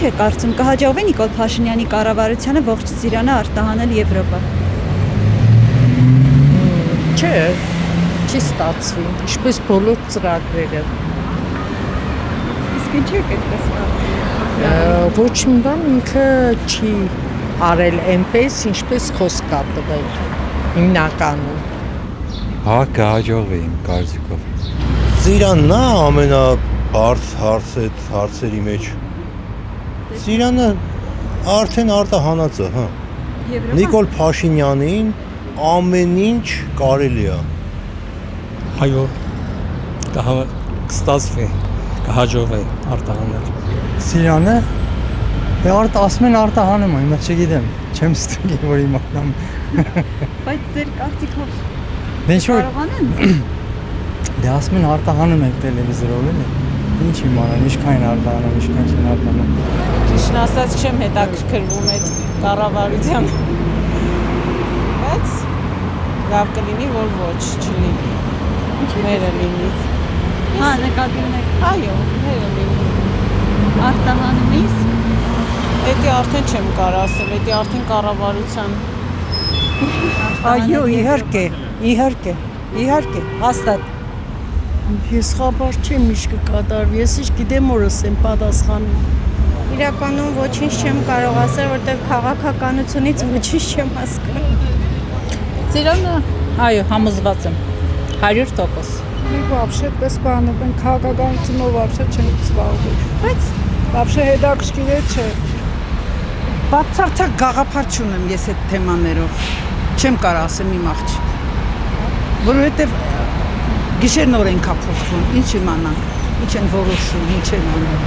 է կարծում կհաջողվի Նիկոլ Փաշինյանի կառավարությանը ողջ Ծիրանը արտահանել Եվրոպա։ Չէ, չի ստացվի, ինչպես բոլոր ծրագրերը։ Իսկ ինչի՞ եք այդպես կարծում։ Ոչ մի բան ինքը չի արել այնպես, ինչպես խոսք կա տվել հիմնականում։ Հա, կհաջողվի իմ կարծիքով։ Ծիրանն է ամենաբարձ հարցերի մեջ։ Ծիրանը արդեն արտահանած է, հա։ Նիկոլ Փաշինյանին ամեն ինչ կարելի է։ Այո, կստացվի, կհաջողվի արտահանել։ Ծիրանը ասում են արտահանում է, հիմա չգիտեմ, չեմ ստուգի, որ իմանամ։ Բայց ձեր կարծիքով կարողանեն։ Դե ասում են արտահանում են տելևիզորով էլի։ Ինչ իմանամ, ինչքան արտահանում, ինչքան չեն արտահանում։ Ճիշտ ասած չեմ հետաքրքրվում այդ կառավարության։ Բայց լավ կլինի, որ ոչ չլինի։ Մերը լինի։ Հա, նկատի ունեք։ Այո, մերը լինի։ Արտահանումից Էդի արդեն չեմ կարող ասել, էդի արդեն կառավարության։ Այո, իհարկե, հաստատ։ Ես խաբար չեմ ինչ կկատարվի, ես ինչ գիտեմ որս եմ պատասխանում։ Իրականում ոչինչ չեմ կարող ասել, որտեղ քաղաքականությունից ոչինչ չեմ հասկանում։ Ծիրանը, այո, համոզված եմ, 100%։ Մենք вообще պես բանով են քաղաքականությունով вообще չենք զբաղվում։ Բայց вообще հետաքրքիր չէ։ Բացարձակ գաղափար չունեմ ես այդ թեմաներով։ Չեմ կարող ասեմ իմ աղջիկ։ Որովհետև գիշերնոր ենք փոխվում, ինչ իմանանք, ինչ են որոշում, ինչ են անում։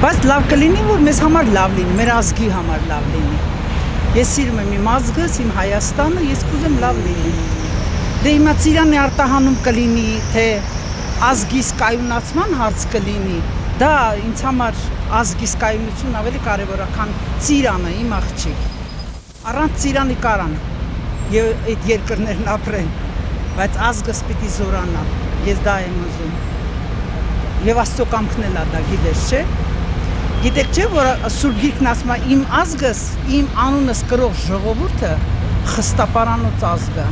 Բայց լավ կլինի, որ մեզ համար լավ լինի, մեր ազգի համար լավ լինի։ Ես սիրում եմ իմ ազգս, իմ Հայաստանը, ես կուզեմ լավ լինի։ Դե հիմա Ծիրանի արտահանում կլինի, թե ազգի կայունացման հարց կլինի, դա ինձ համար ազգի կայունությունն ավելի կարևոր է, քան Ծիրանը, իմ աղջիկ։ Առանց Ծիրանի կարան եւ այդ երկրներն ապրեն, բայց ազգս պիտի զորանա։ Ես դա եմ ուզում։ Եվ Աստծո կամքն էլ է դա, գիտես, չէ՞։ Գիտեք չէ, որ Սուրբ Գիրքն ասում է իմ ազգս, իմ անունս կրող ժողովուրդը խստապարանոց ազգ է։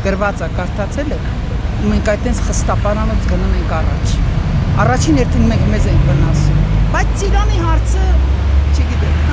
Գրված է, կարդացել եք։ Մենք այդտենց խստապարանոց գնում ենք առաջ։ Առաջին հերթին մենք մեզ ենք վնասում։ Բայց Ծիրանի հարցը, չգիտեմ։